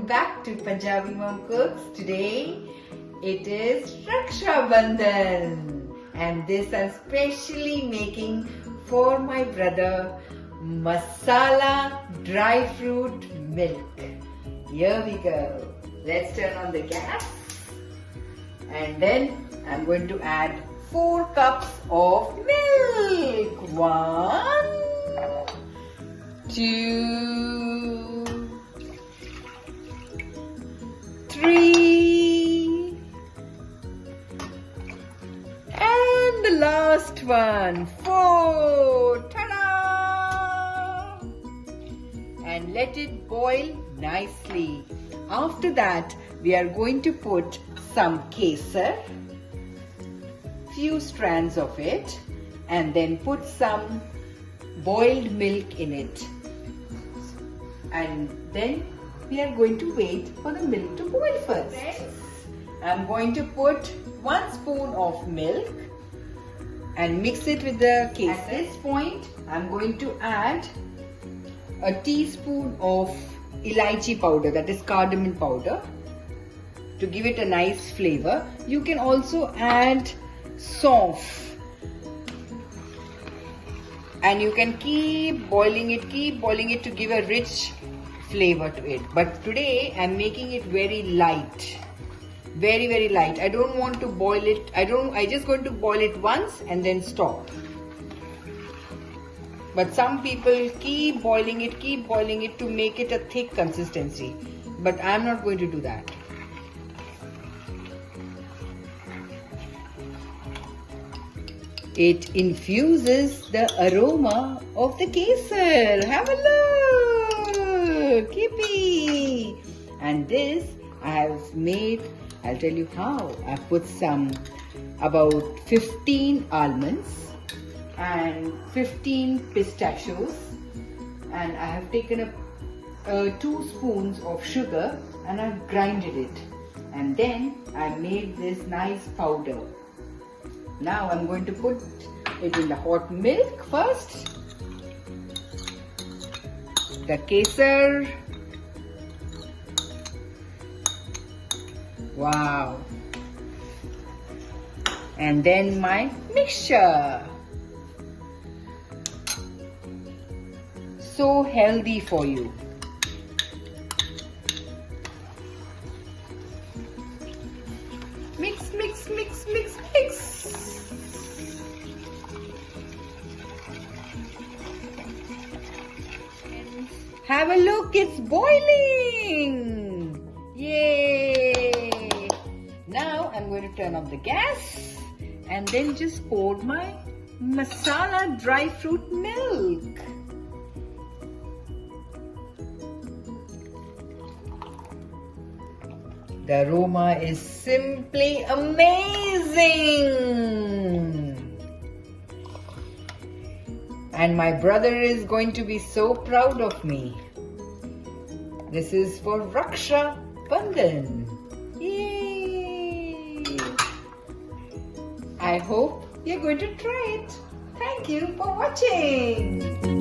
back to Punjabi Mom Cooks. Today it is Raksha Badhan and this I'm specially making for my brother masala dry fruit milk. Here we go. Let's turn on the gas and then I'm going to add 4 cups of milk. 1, 2, 3, and the last one, 4. Ta-da! And let it boil nicely. After that, we are going to put some kesar, few strands of it, and then put some boiled milk in it. And then we are going to wait for the milk to boil first. I'm going to put 1 spoon of milk and mix it with the kesar. At this point, I'm going to add a teaspoon of elaichi powder, that is cardamom powder, to give it a nice flavor. You can also add saunf. And you can keep boiling it to give a rich flavor to it. But today I'm making it very light. Very light. I don't want to boil it. I just going to boil it once and then stop. But some people keep boiling it to make it a thick consistency. But I'm not going to do that. It infuses the aroma of the kesar. Have a look! Yippee! And this I have made, I'll tell you how. I've put about 15 almonds and 15 pistachios, and I have taken 2 spoons of sugar and I've grinded it. And then I made this nice powder. Now I'm going to put it in the hot milk first. The kesar. Wow. And then my mixture. So healthy for you. Mix. Have a look, it's boiling! Yay! Now I'm going to turn off the gas and then just pour my masala dry fruit milk. The aroma is simply amazing! And my brother is going to be so proud of me. This is for Raksha Badhan. Yay! I hope you're going to try it. Thank you for watching.